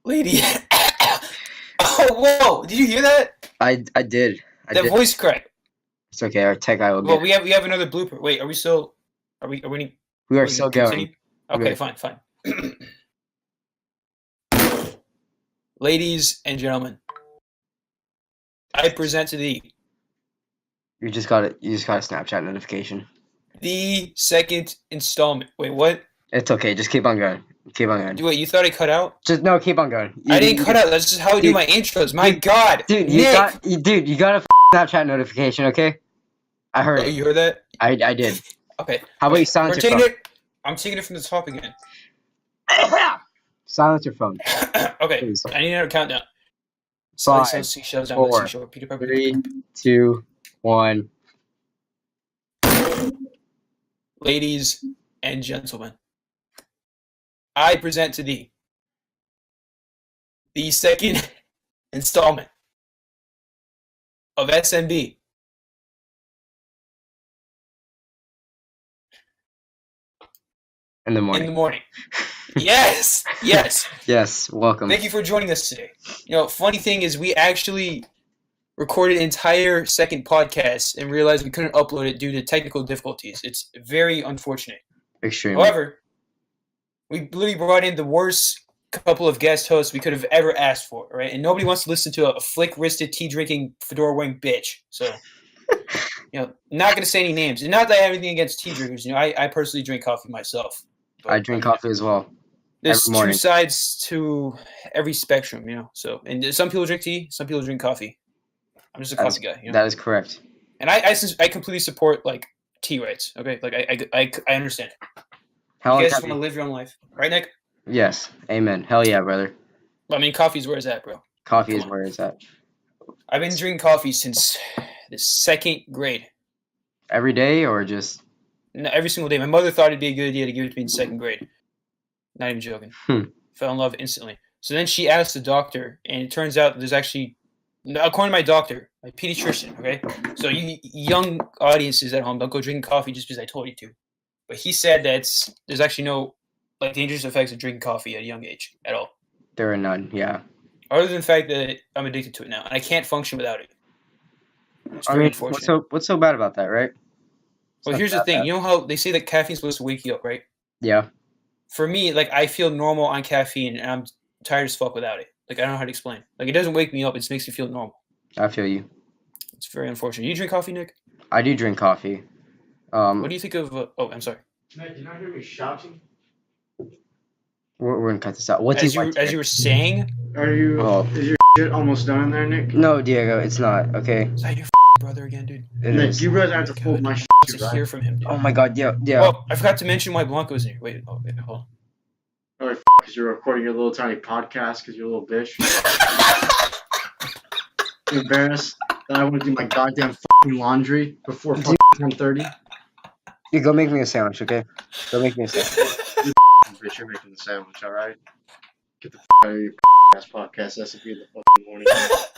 Lady. Oh, whoa! Did you hear that? I did. That voice crack. It's okay. Our tech guy will Well, get. we have another blooper. Wait, are we still? Are we? We are still going. Okay, fine. Ladies and gentlemen, I present to thee You just got a Snapchat notification. the second installment. Wait, what? It's okay. Just keep on going. Keep on going. Wait, you thought I cut out? Just no. Keep on going. I didn't cut out. That's just how I do my intros. My God, dude, Nick. You got a Snapchat notification. Okay. I heard it. You heard that? I did. Okay. How about you silence your phone? I'm taking it from the top again. Silence your phone. Okay. Please. I need another countdown. 5, 4, 3, 2, 1. Ladies and gentlemen, I present to thee the second installment of S.N.B. In the morning. Yes. Yes. Welcome. Thank you for joining us today. Funny thing is we actually recorded an entire second podcast and realized we couldn't upload it due to technical difficulties. It's very unfortunate. Extremely. However, we literally brought in the worst couple of guest hosts we could have ever asked for, right? And nobody wants to listen to a flick-wristed, tea-drinking, fedora-wearing bitch. So, not going to say any names. And not that I have anything against tea drinkers. I personally drink coffee myself. I drink coffee as well. There's two sides to every spectrum, So, and some people drink tea, some people drink coffee. I'm just a coffee guy. That is correct. And I completely support tea rights. Okay, I understand. You guys just want to live your own life, right, Nick? Yes. Amen. Hell yeah, brother. I mean, coffee's where it's at, bro. Coffee is where it's at. I've been drinking coffee since the second grade. Every day or just? No, every single day. My mother thought it'd be a good idea to give it to me in second grade. Not even joking. Fell in love instantly. So then she asked the doctor, and it turns out there's actually, according to my doctor, my pediatrician, okay? So you young audiences at home, don't go drinking coffee just because I told you to. But he said that there's actually no dangerous effects of drinking coffee at a young age at all. There are none, yeah. Other than the fact that I'm addicted to it now, and I can't function without it. It's very unfortunate. What's so bad about that, right? Well, here's the thing. Bad. You know how they say that caffeine's supposed to wake you up, right? Yeah. For me, I feel normal on caffeine, and I'm tired as fuck without it. I don't know how to explain. It doesn't wake me up. It just makes me feel normal. I feel you. It's very unfortunate. You drink coffee, Nick? I do drink coffee. What do you think of... oh, I'm sorry. Nick, did you not hear me shouting? We're going to cut this out. As you were saying... Is your shit almost done in there, Nick? No, Diego, it's not, okay? Is that your brother again, dude? Nick, you realize I have to fold my shit, to hear from him, dude. Oh my god, yeah. Oh, I forgot to mention why Blanco's in here. Wait, hold on. Oh, because you're recording your little tiny podcast because you're a little bitch. You're embarrassed that I want to do my goddamn fucking laundry before 10:30. You go make me a sandwich, okay? Go make me a sandwich. Bitch, you're making the sandwich, alright? Get the out of your ass podcast, S.N.B in the fucking morning.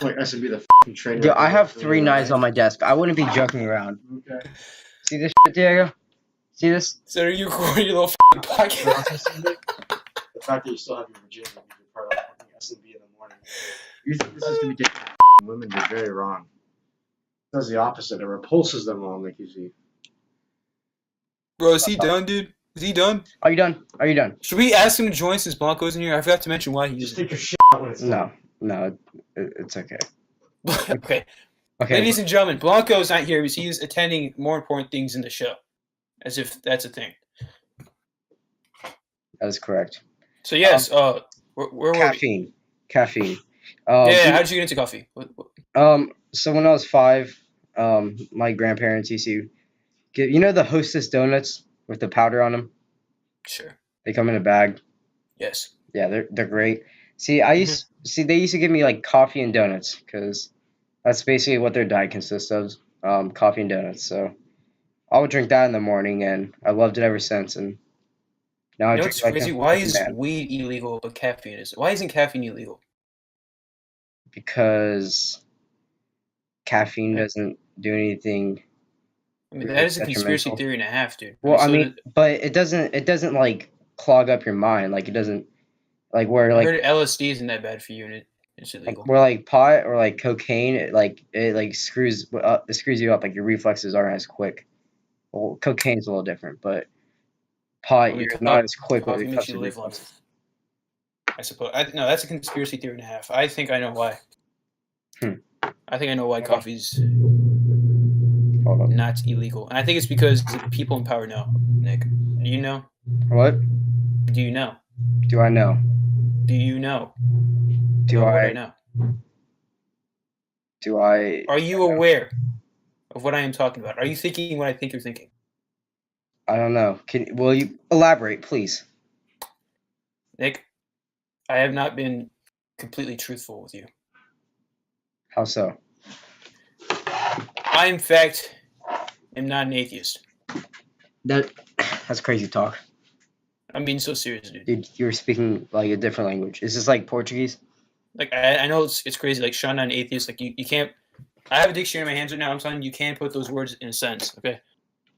Like S.N.B the fucking trainer. Yo, I have 3 knives on my desk. I wouldn't be joking around. Okay. See this shit, Diego? See this? So are you recording your little fucking podcast? The fact that you still have your virginity is part of S.N.B in the morning. You think this is going to be different from women? You're very wrong. It does the opposite. It repulses them all, Nick, you see. Bro, is he done, dude? Is he done? Are you done? Should we ask him to join since Blanco's in here? I forgot to mention why he's just take your shit out when it's done. No, it's okay. Okay. Ladies and gentlemen, Blanco's not here because he's attending more important things in the show. As if that's a thing. That is correct. So yes, where were we? Caffeine. Yeah, how did you get into coffee? So when I was 5, my grandparents used to get, the Hostess donuts with the powder on them? Sure. They come in a bag. Yes. Yeah, they're great. See, they used to give me coffee and donuts because that's basically what their diet consists of, coffee and donuts. So I would drink that in the morning, and I loved it ever since. And now I drink it's crazy. Why is weed illegal but caffeine is? Why isn't caffeine illegal? Because caffeine doesn't do anything. I mean, that is a conspiracy theory and a half, dude. Well, but it doesn't clog up your mind. It doesn't Like where I like heard LSD isn't that bad for you, and it's illegal. where like pot or like cocaine, it like screws up. It screws you up. Like your reflexes aren't as quick. Well, cocaine's a little different, but pot, I mean, you're not as quick when coffee it makes comes you to live longer. reflexes. I suppose. No, that's a conspiracy theory and a half. I think I know why. I think I know why coffee's not illegal, and I think it's because the people in power know. Nick, do you know? What? Do you know? Do I know? Do you know? Do About what I? I know? Do I? Are you aware of what I am talking about? Are you thinking what I think you're thinking? I don't know. Will you elaborate, please? Nick, I have not been completely truthful with you. How so? I, in fact, am not an atheist. That's crazy talk. I'm being so serious, dude. Dude, you're speaking like a different language. Is this like Portuguese? Like, I know it's crazy. Like, Shawn, not an atheist. Like, you can't. I have a dictionary in my hands right now. I'm telling you, you can't put those words in a sentence. Okay.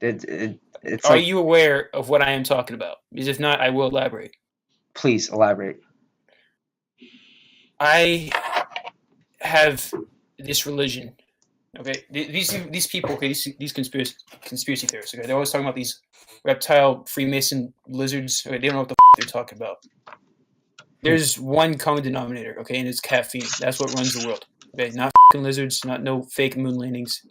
It's Are like, you aware of what I am talking about? Because if not, I will elaborate. please elaborate. I have this religion. Okay, these people. Okay, these conspiracy theorists. Okay, they're always talking about these reptile Freemason lizards. Okay, they don't know what the they're talking about. There's one common denominator. Okay, and it's caffeine. That's what runs the world. Okay, not lizards, not no fake moon landings.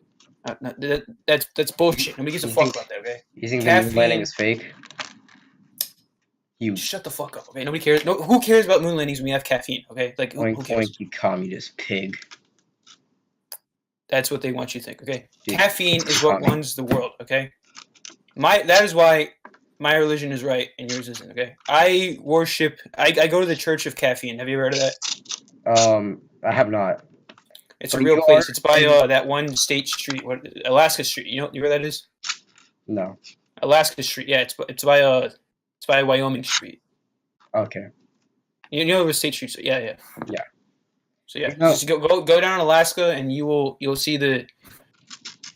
That's bullshit. Nobody gives a fuck about that. Okay, You think the moon landing is fake? Shut the fuck up. Okay, nobody cares. No, who cares about moon landings when we have caffeine? Okay, like who cares? Oink, you communist pig. That's what they want you to think. Okay, Dude, caffeine is what runs the world. Okay, that is why my religion is right and yours isn't. Okay, I worship. I go to the Church of Caffeine. Have you ever heard of that? I have not. It's a real place. It's by that one state street. What, Alaska Street? You know where that is? No. Alaska Street. Yeah, it's by Wyoming Street. Okay. You know where State Street? Yeah. Yeah. So yeah, just go down Alaska and you'll see the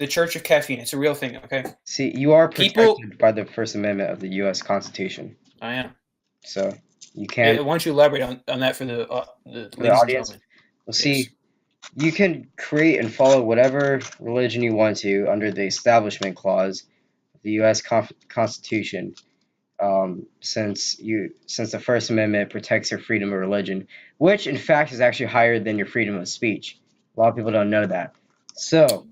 Church of Caffeine. It's a real thing. Okay. See, you are protected by the First Amendment of the U.S. Constitution. I am. So you can't. Why don't you elaborate on that for the audience? Well, see, you can create and follow whatever religion you want to under the Establishment Clause of the U.S. Constitution. Since the First Amendment protects your freedom of religion, which in fact is actually higher than your freedom of speech. A lot of people don't know that. So,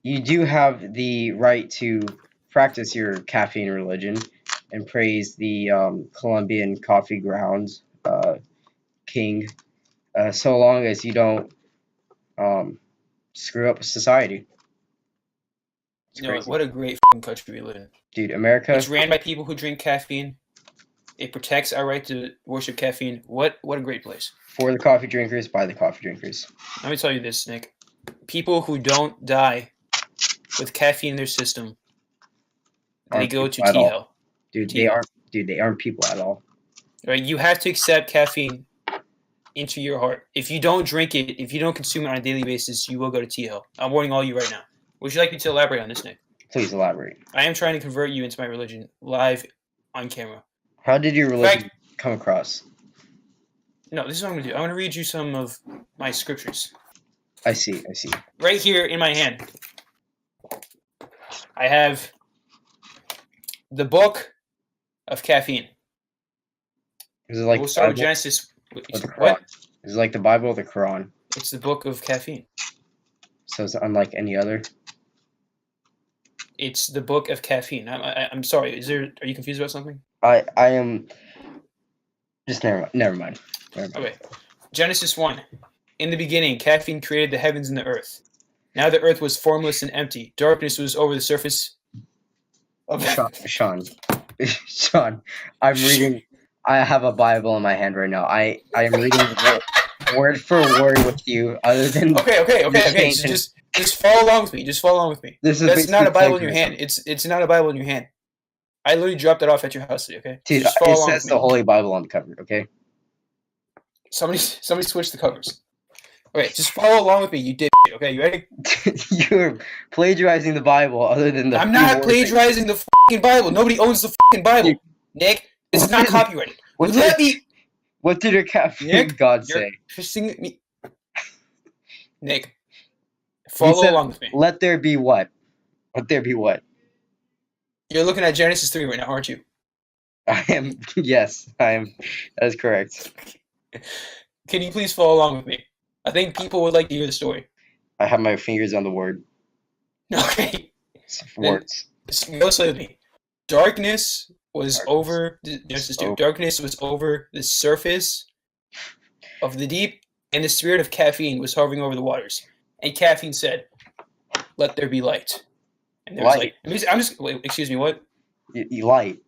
you do have the right to practice your caffeine religion and praise the Colombian coffee grounds king, so long as you don't screw up society. What a great country we live in. Dude, America. It's ran by people who drink caffeine. It protects our right to worship caffeine. What a great place. For the coffee drinkers, by the coffee drinkers. Let me tell you this, Nick. People who don't die with caffeine in their system, they go to tea hell. Dude, they aren't people at all. Right? You have to accept caffeine into your heart. If you don't drink it, if you don't consume it on a daily basis, you will go to tea hell. I'm warning all you right now. Would you like me to elaborate on this, Nick? Please elaborate. I am trying to convert you into my religion live on camera. How did your religion come across? No, this is what I'm going to do. I'm going to read you some of my scriptures. I see. Right here in my hand, I have the book of caffeine. Is it like we'll start with Genesis. What? Is it like the Bible or the Quran? It's the book of caffeine. So it's unlike any other? It's the book of caffeine. I'm sorry. Are you confused about something? I am. Just never mind. Okay. Genesis 1. In the beginning, caffeine created the heavens and the earth. Now the earth was formless and empty. Darkness was over the surface of Shawn, I'm reading. I have a Bible in my hand right now. I am reading word for word with you. Other than okay. So just follow along with me. That's not a Bible in your hand. It's not a Bible in your hand. I literally dropped it off at your house today. Okay. Dude, it says the Holy Bible on the cover. Okay. Somebody switch the covers. Okay, just follow along with me, you dip. Okay, you ready? You're plagiarizing the Bible. Other than I'm not plagiarizing the fucking Bible. Nobody owns the fucking Bible, Nick. It's not copyrighted. Let me. What did your caffeine god You're say? pissing me. Nick, He follow said, along with me. "Let there be what? Let there be what?" You're looking at Genesis 3 right now, aren't you? I am. Yes, I am. That is correct. Can you please follow along with me? I think people would like to hear the story. I have my fingers on the word. Okay. Words. Go slay with me. Darkness was Darkness over Genesis 2. Darkness was over the surface of the deep, and the spirit of caffeine was hovering over the waters. And caffeine said, "Let there be light." And there was Light. I'm just wait, excuse me, what? You light.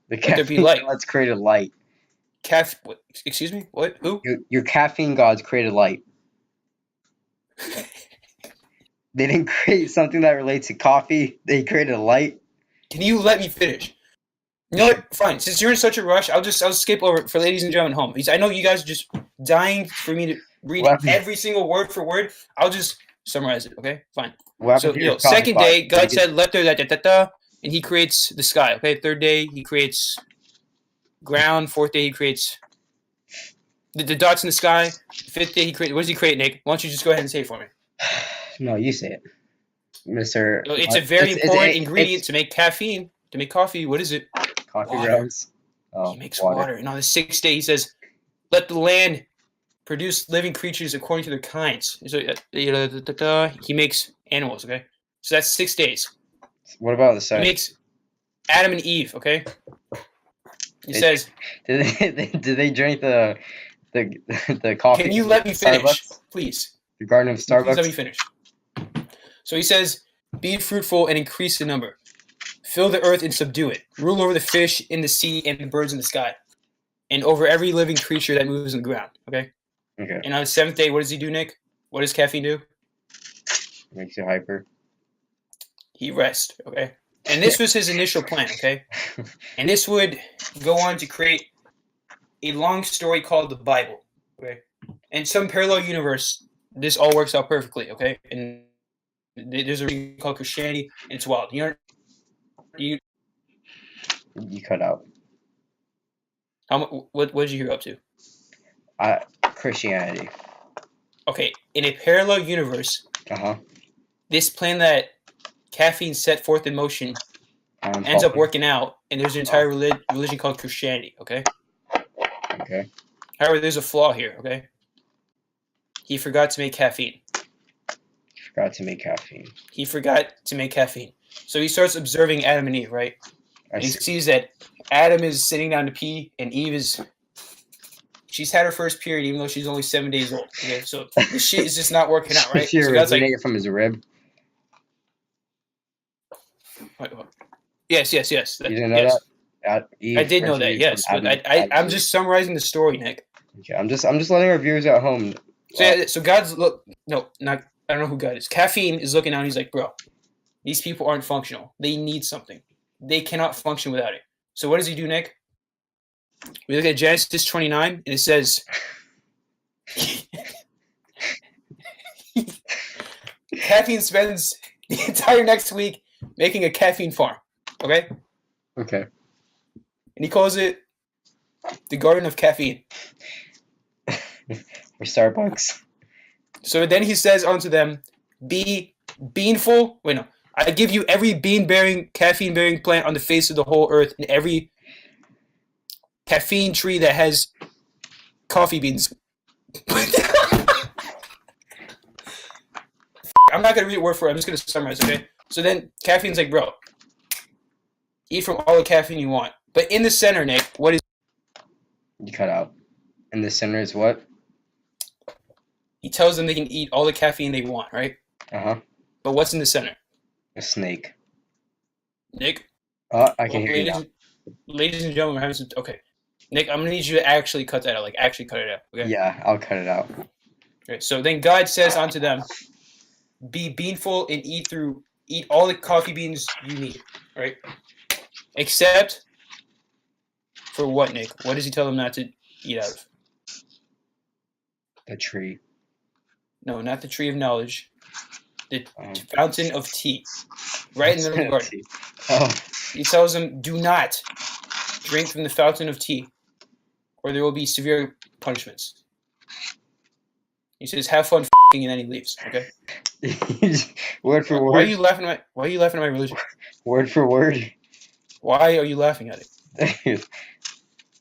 The Let there be caffeine light. gods created light. What? Excuse me? What? Who? Your caffeine gods created light. They didn't create something that relates to coffee. They created a light. Can you let me finish? You know what? Fine. Since you're in such a rush, I'll skip over it for ladies and gentlemen home. I know you guys are just dying for me to read every single word for word. I'll just summarize it. Okay? Fine. So, second day, God said, "Let there and He creates the sky. Okay? Third day, He creates ground. Fourth day, He creates the dots in the sky. Fifth day, He creates. What does He create, Nick? Why don't you just go ahead and say it for me? No, you say it, Mister. It's a very important ingredient to make caffeine. To make coffee, what is it? Coffee grounds. He makes water. And on the sixth day, He says, "Let the land produce living creatures according to their kinds." So, He makes animals, okay? So that's 6 days. What about the seventh? He makes Adam and Eve, okay? He says, Did they drink the coffee? Can you let me finish, Starbucks? please? The Garden of Starbucks? Please let me finish. So he says, "Be fruitful and increase in number. Fill the earth and subdue it. Rule over the fish in the sea and the birds in the sky. And over every living creature that moves on the ground." Okay? Okay. And on the seventh day, what does He do, Nick? What does caffeine do? Makes you hyper. He rests, okay? And this was His initial plan, okay? And this would go on to create a long story called the Bible, okay? In some parallel universe, this all works out perfectly, okay? And there's a reason called Christianity, and it's wild. You cut out. What did you hear up to? Christianity. Okay, in a parallel universe, this plan that caffeine set forth in motion ends up working out, and there's an entire religion called Christianity, okay? Okay. However, there's a flaw here, okay? He forgot to make caffeine. He forgot to make caffeine. So he starts observing Adam and Eve, right? And he sees that Adam is sitting down to pee, and Eve she's had her first period, even though she's only 7 days old. Okay, so this shit is just not working out, right? She originated from his rib. Yes. You didn't know that? I did know that, yes, but I'm just summarizing the story, Nick. Okay, I'm just letting our viewers at home. So God's I don't know who God is. Caffeine is looking down and He's like, "Bro, these people aren't functional. They need something. They cannot function without it." So what does He do, Nick? We look at Genesis 29, and it says, caffeine spends the entire next week making a caffeine farm. Okay? Okay. And he calls it the Garden of Caffeine. For Starbucks. So then He says unto them, "Be beanful." Wait, no. "I give you every bean-bearing, caffeine-bearing plant on the face of the whole earth, and every caffeine tree that has coffee beans." I'm not going to read it word for word. I'm just going to summarize, okay? So then caffeine's like, "Bro, eat from all the caffeine you want." But in the center, Nick, what is... You cut out. In the center is what? He tells them they can eat all the caffeine they want, right? But what's in the center? A snake. Nick? I can hear you now. Ladies and gentlemen, we're having some... Okay. Nick, I'm going to need you to actually cut that out. Like, actually cut it out, okay? Yeah, I'll cut it out. Okay, so then God says unto them, "Be beanful and eat all the coffee beans you need," right? Except for what, Nick? What does He tell them not to eat out of? The tree. No, not the tree of knowledge. The fountain of tea. Right in the middle of the garden. He tells them, "Do not drink from the fountain of tea, or there will be severe punishments. He says, "Have fun f***ing," and then he leaves. Okay. Word for word. Why are you laughing at my religion? Word for word. Why are you laughing at it?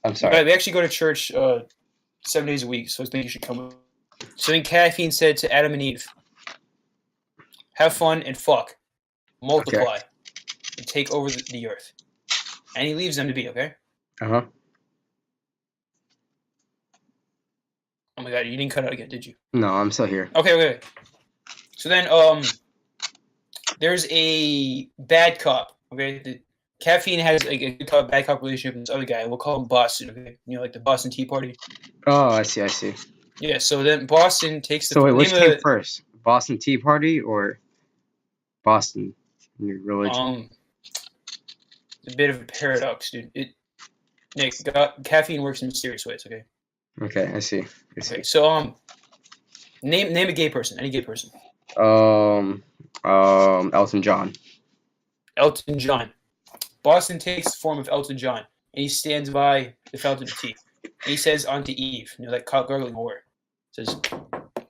I'm sorry. We actually go to church 7 days a week, so I think you should come. So then Caffeine said to Adam and Eve, "Have fun and fuck, multiply, and take over the earth." And he leaves them to be, okay? Uh-huh. Oh my god, you didn't cut out again, did you? No, I'm still here. Okay. So then, there's a bad cop, okay? Caffeine has like a good cop, bad cop relationship with this other guy. We'll call him Boston, okay? You know, like the Boston Tea Party. Oh, I see. Yeah, so then Boston takes the... So wait, which came first? Boston Tea Party or Boston religion? It's a bit of a paradox, dude. Nick, caffeine works in mysterious ways, okay? Okay, I see. Okay, so name a gay person, any gay person. Elton John. Elton John. Boston takes the form of Elton John, and he stands by the fountain of tea. And he says unto Eve, you know, that gargling whore. Says,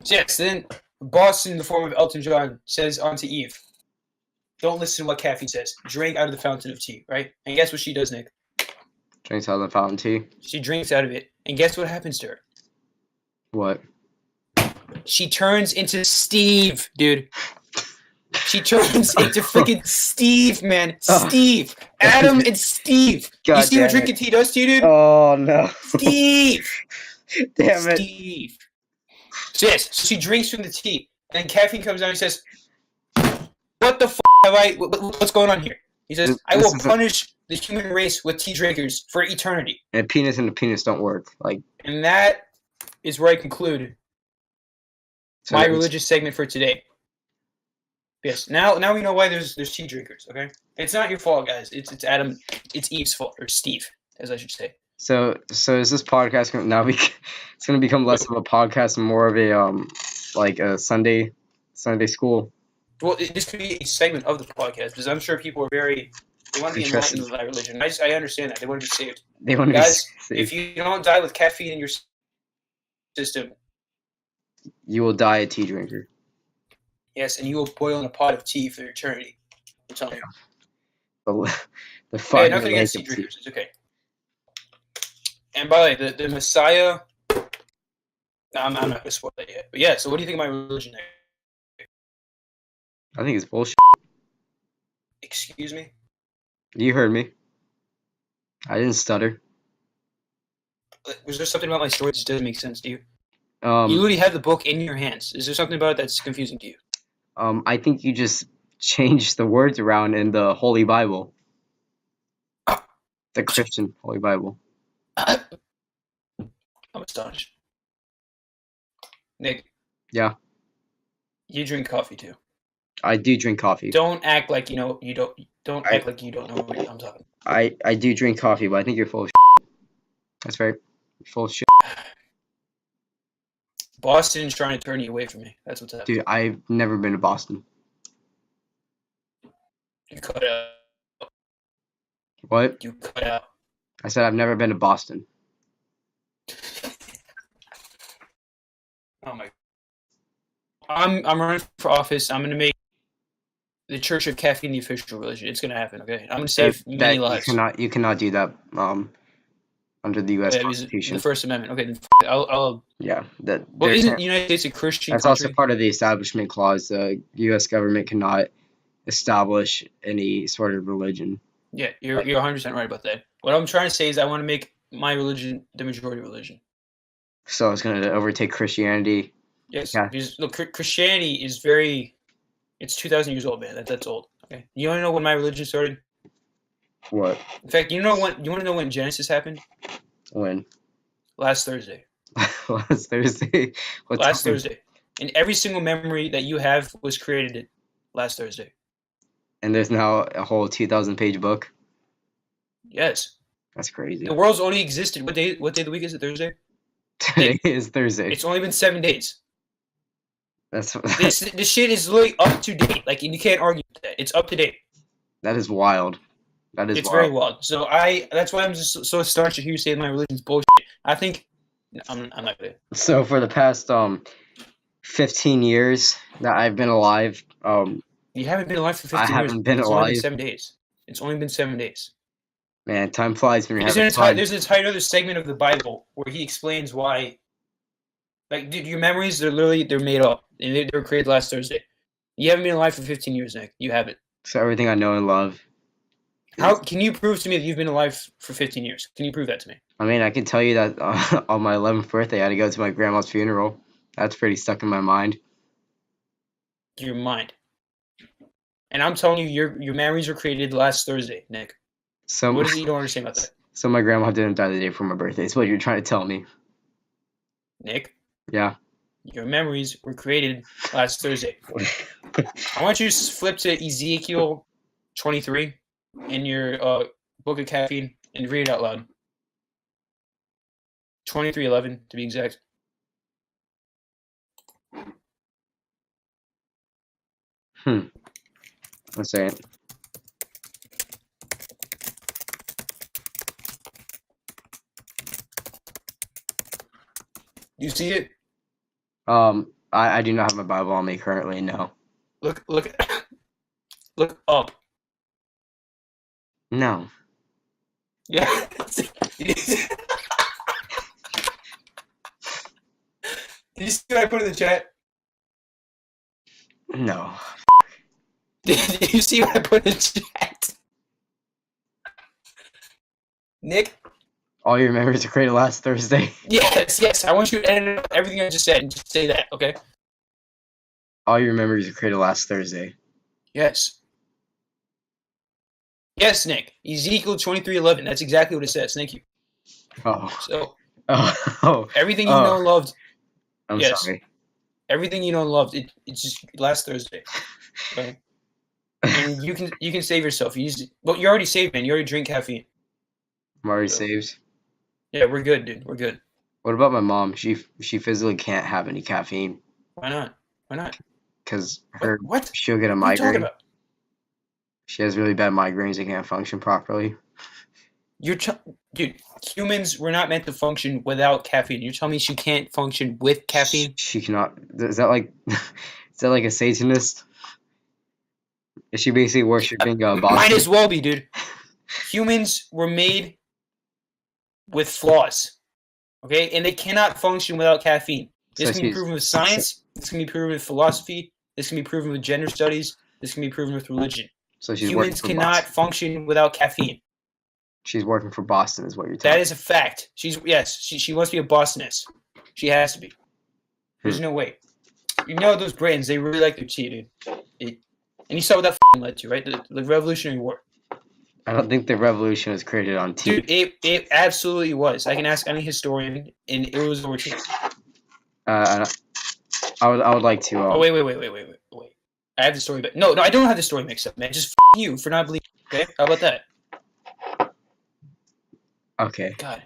yes, then Boston, in the form of Elton John, says unto Eve, don't listen to what caffeine says. Drink out of the fountain of tea, right? And guess what she does, Nick? Drinks out of the fountain tea? She drinks out of it, and guess what happens to her? What? She turns into Steve, dude. She turns into freaking Steve, man. Steve. Adam and Steve. God, you see what drinking tea does to you, dude? Oh, no. Steve. Damn it. Steve. So yes, so she drinks from the tea, and then caffeine comes down and says, what the f*** have I... What's going on here? He says, I will punish the human race with tea drinkers for eternity. And penis and the penis don't work. And that is where I conclude my religious segment for today. Yes, now we know why there's tea drinkers, okay? It's not your fault, guys. It's Adam, it's Eve's fault, or Steve, as I should say. So is this podcast it's going to become less of a podcast and more of a Sunday school? Well, this could be a segment of the podcast, because I'm sure people are they want to be enlightened with my religion. I understand that. They want to be saved. They want to be saved. If you don't die with caffeine in your system, you will die a tea drinker. Yes, and you will boil in a pot of tea for eternity. I'm telling you. The fire. Nothing against tea drinkers. It's okay. And by the way, the Messiah... No, I'm not going to spoil that yet. But yeah, so what do you think of my religion there? I think it's bullshit. Excuse me? You heard me. I didn't stutter. Was there something about my story that just doesn't make sense to you? You You literally have the book in your hands. Is there something about it that's confusing to you? I think you just changed the words around in the Holy Bible. The Christian Holy Bible. I'm astonished. Nick. Yeah. You drink coffee too. I do drink coffee. Don't act like you don't act like you don't know what I'm talking about. I do drink coffee, but I think you're full of shit. That's right. You're full of shit. Boston's trying to turn you away from me. That's what's happening. Dude, I've never been to Boston. You cut out. What? You cut out. I said I've never been to Boston. Oh my. I'm running for office. I'm gonna make the Church of Caffeine the official religion. It's gonna happen, okay? I'm gonna save many lives. You cannot do that under the U.S. Constitution. The First Amendment. Okay, then I'll yeah. Well, isn't the United States a Christian That's country? also part of the Establishment Clause. The U.S. government cannot establish any sort of religion. Yeah, you're 100% right about that. What I'm trying to say is I want to make my religion the majority religion. So it's going to overtake Christianity? Yes, because look, Christianity is it's 2,000 years old, man. That's old. Okay, you want to know when my religion started? What? In fact, you want to know when Genesis happened? When? Last Thursday. Last Thursday? Last Thursday. And every single memory that you have was created last Thursday. And there's now a whole 2,000-page book? Yes. That's crazy. The world's only existed. What day of the week is it? Thursday? Today is Thursday. It's only been 7 days. This shit is literally up to date. Like, you can't argue with that. It's up to date. That is wild. It's very wild. So that's why I'm just so astonished to hear you say my religion's bullshit. I think I'm not gonna. So for the past 15 years that I've been alive, You haven't been alive for I 15 years. haven't been It's only been alive. 7 days. It's only been 7 days. Man, time flies when you're There's having fun. an entire other segment of the Bible where he explains why. Like, dude, your memories, they're made up. And they were created last Thursday. You haven't been alive for 15 years, Nick. You haven't. So everything I know and love. How can you prove to me that you've been alive for 15 years? Can you prove that to me? I mean, I can tell you that on my 11th birthday, I had to go to my grandma's funeral. That's pretty stuck in my mind. Your mind. And I'm telling you, your memories were created last Thursday, Nick. So what is it you don't understand about that? So my grandma didn't die the day before my birthday. That's what you're trying to tell me. Nick? Yeah. Your memories were created last Thursday. I want you to flip to Ezekiel 23 in your book of caffeine and read it out loud. 23:11 to be exact. Let's say it. You see it? I do not have my Bible on me currently. No. Look up. No. Yeah. Did you see what I put in the chat? No. Did you see what I put in the chat? Nick? All your memories are created last Thursday. Yes. I want you to edit out everything I just said and just say that, okay? All your memories are created last Thursday. Yes. Yes, Nick. Ezekiel 23:11. That's exactly what it says. Thank you. Oh. So. Oh. Everything you know and loved. I'm sorry. Everything you know and loved. It's just last Thursday. Okay. And you can save yourself. Well, you're already saved, man. You already drink caffeine. I'm already saved. Yeah, we're good, dude. We're good. What about my mom? She physically can't have any caffeine. Why not? Why not? Because what? She'll get a migraine. What are you talking about? She has really bad migraines and can't function properly. Dude, humans were not meant to function without caffeine. You're telling me she can't function with caffeine? She cannot. Is that like a Satanist? Is she basically worshiping Boston? Might as well be, dude. Humans were made with flaws, okay? And they cannot function without caffeine. This can be proven with science. This can be proven with philosophy. This can be proven with gender studies. This can be proven with religion. So humans cannot function without caffeine. She's working for Boston, is what you're telling me. That is a fact. She wants to be a Bostonist. She has to be. There's no way. You know those Britons, they really like their tea, dude. And you saw what that led to, right? The Revolutionary War. I don't think the revolution was created on tea. Dude, it absolutely was. I can ask any historian, and it was over tea. I would like to. Oh wait. I have the story, but no, I don't have the story mixed up, man. Just you for not believing. Okay, how about that? Okay. God.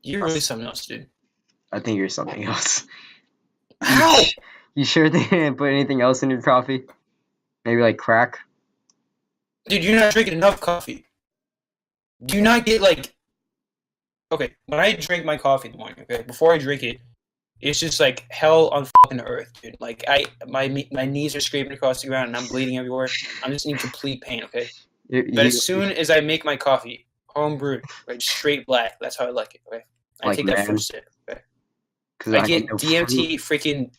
You're really something else, dude. I think you're something else. How? You sure they didn't put anything else in your coffee? Maybe like crack? Dude, you're not drinking enough coffee. Do you not get like... Okay, when I drink my coffee in the morning, okay, before I drink it, it's just like hell on fucking earth, dude. Like my knees are scraping across the ground and I'm bleeding everywhere. I'm just in complete pain, okay? But as soon as I make my coffee, home brewed, right, straight black, that's how I like it, okay? I take that first sip, okay? I get DMT freaking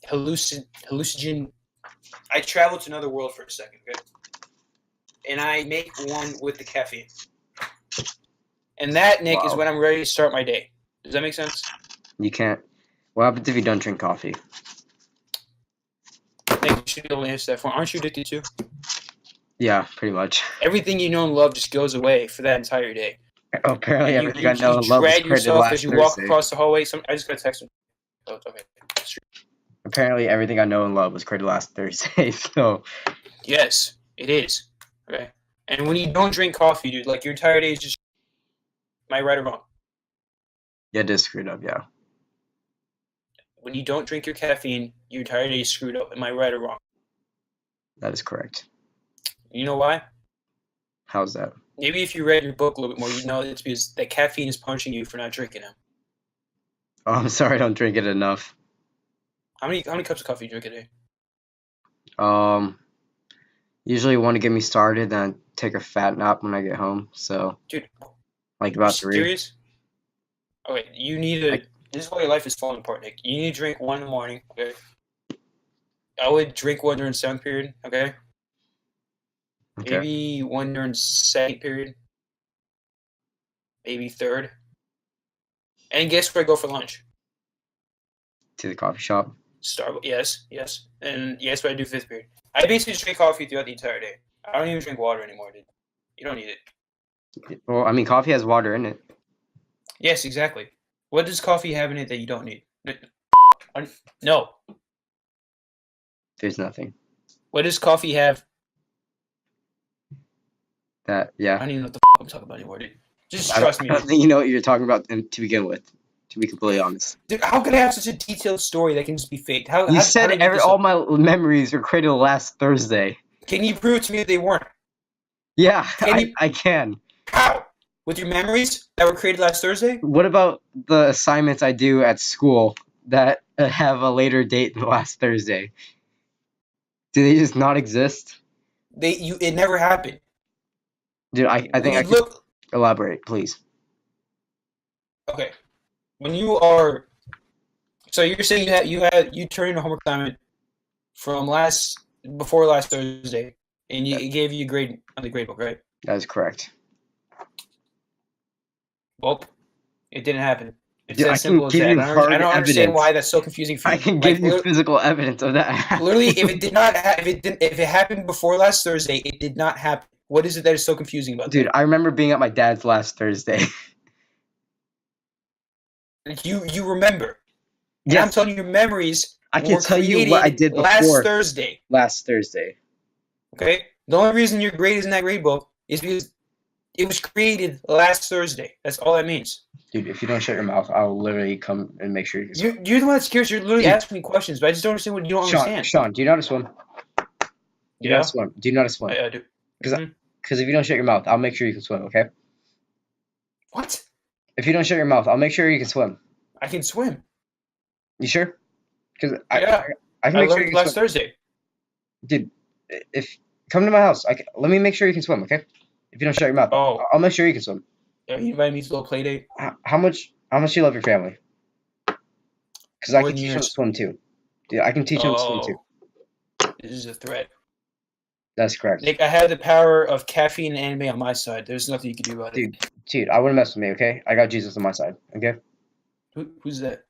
hallucinogen. I travel to another world for a second, okay? And I make one with the caffeine. And that, Nick, is when I'm ready to start my day. Does that make sense? You can't. What happens if you don't drink coffee? Nick, you should be able to answer that for me. Aren't you addicted to? Yeah, pretty much. Everything you know and love just goes away for that entire day. Oh, apparently everything I know and love is created yourself last as you Thursday. walk across the hallway. I just got a text. Oh, it's okay. Apparently everything I know and love was created last Thursday, so... Yes, it is. Okay? And when you don't drink coffee, dude, like your entire day is just... Am I right or wrong? Yeah, it is screwed up, yeah. When you don't drink your caffeine, your entire day is screwed up. Am I right or wrong? That is correct. You know why? How's that? Maybe if you read your book a little bit more, you'd know it's because that caffeine is punishing you for not drinking it. Oh, I'm sorry, I don't drink it enough. How many cups of coffee do you drink a day? Usually want to get me started, then I take a fat nap when I get home. So, dude, like about 3. Serious? Okay, you need to. This is why your life is falling apart, Nick. You need to drink one in the morning. Okay. I would drink one during 7th period. Okay. Okay. Maybe one during 2nd period. Maybe 3rd. And guess where I go for lunch? To the coffee shop. Starbucks. Yes. And yes, what I do 5th period. I basically just drink coffee throughout the entire day. I don't even drink water anymore, dude. You don't need it. Well, I mean, coffee has water in it. Yes, exactly. What does coffee have in it that you don't need? No. There's nothing. What does coffee have? That, I yeah. don't even know what the I'm talking about anymore, dude. Just trust me. I don't think you know what you're talking about to begin with, to be completely honest. Dude, how could I have such a detailed story that can just be faked? You said all my memories were created last Thursday. Can you prove to me that they weren't? Yeah, I can. How? With your memories that were created last Thursday? What about the assignments I do at school that have a later date than last Thursday? Do they just not exist? It never happened. Dude, I think I could elaborate, please. Okay. When you are, so you're saying you turned in a homework assignment from before last Thursday, and it gave you a grade on the gradebook, right? That is correct. Well, it didn't happen. It's Dude, as simple as that. I don't understand why that's so confusing for you. I can give you physical evidence of that. Literally, if it happened before last Thursday, it did not happen. What is it that is so confusing about Dude, that? I remember being at my dad's last Thursday. You remember. And Yes. I'm telling you, your memories I can tell you what I did before last Thursday. Last Thursday. Okay? The only reason your grade is in that grade book is because it was created last Thursday. That's all that means. Dude, if you don't shut your mouth, I'll literally come and make sure you're the one that's curious. You're literally asking me questions, but I just don't understand what you don't understand. Shawn, do you know how to swim? Do you know how to swim? Do you know how to swim? I do. Because if you don't shut your mouth, I'll make sure you can swim, okay? What? If you don't shut your mouth, I'll make sure you can swim. I can swim. You sure? Because I can make sure you can last swim. Thursday. Dude, come to my house. Let me make sure you can swim, okay? If you don't shut your mouth, I'll make sure you can swim. Yeah, you invite me to a little play date. How much do you love your family? Because I can teach them to swim too. Dude, I can teach them to swim too. This is a threat. That's correct. Nick, I have the power of caffeine and anime on my side. There's nothing you can do about it. Dude, I wouldn't mess with me, okay? I got Jesus on my side, okay? Who's that?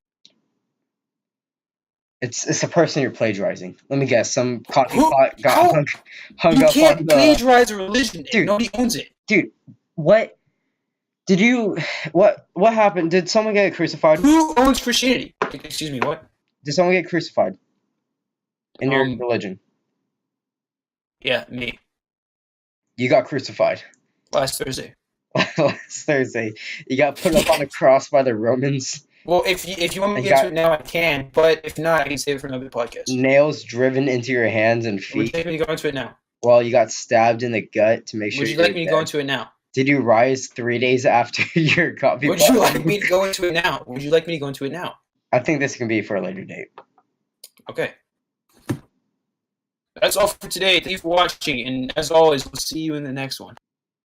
It's a person you're plagiarizing. Let me guess. Some coffee pot got hung up on the... You can't plagiarize a religion. Dude, nobody owns it. Dude, what? Did you... What happened? Did someone get crucified? Who owns Christianity? Excuse me, what? Did someone get crucified? In your religion? Yeah, me. You got crucified. Last Thursday. Last Thursday. You got put up on a cross by the Romans. Well, if you want me to get to it now, I can. But if not, I can save it for another podcast. Nails driven into your hands and feet. Would you like me to go into it now? Well, you got stabbed in the gut to make sure. Would you like me to go into it now? Did you rise 3 days after your coffee? Would you like me to go into it now? Would you like me to go into it now? I think this can be for a later date. Okay. That's all for today. Thank you for watching, and as always, we'll see you in the next one.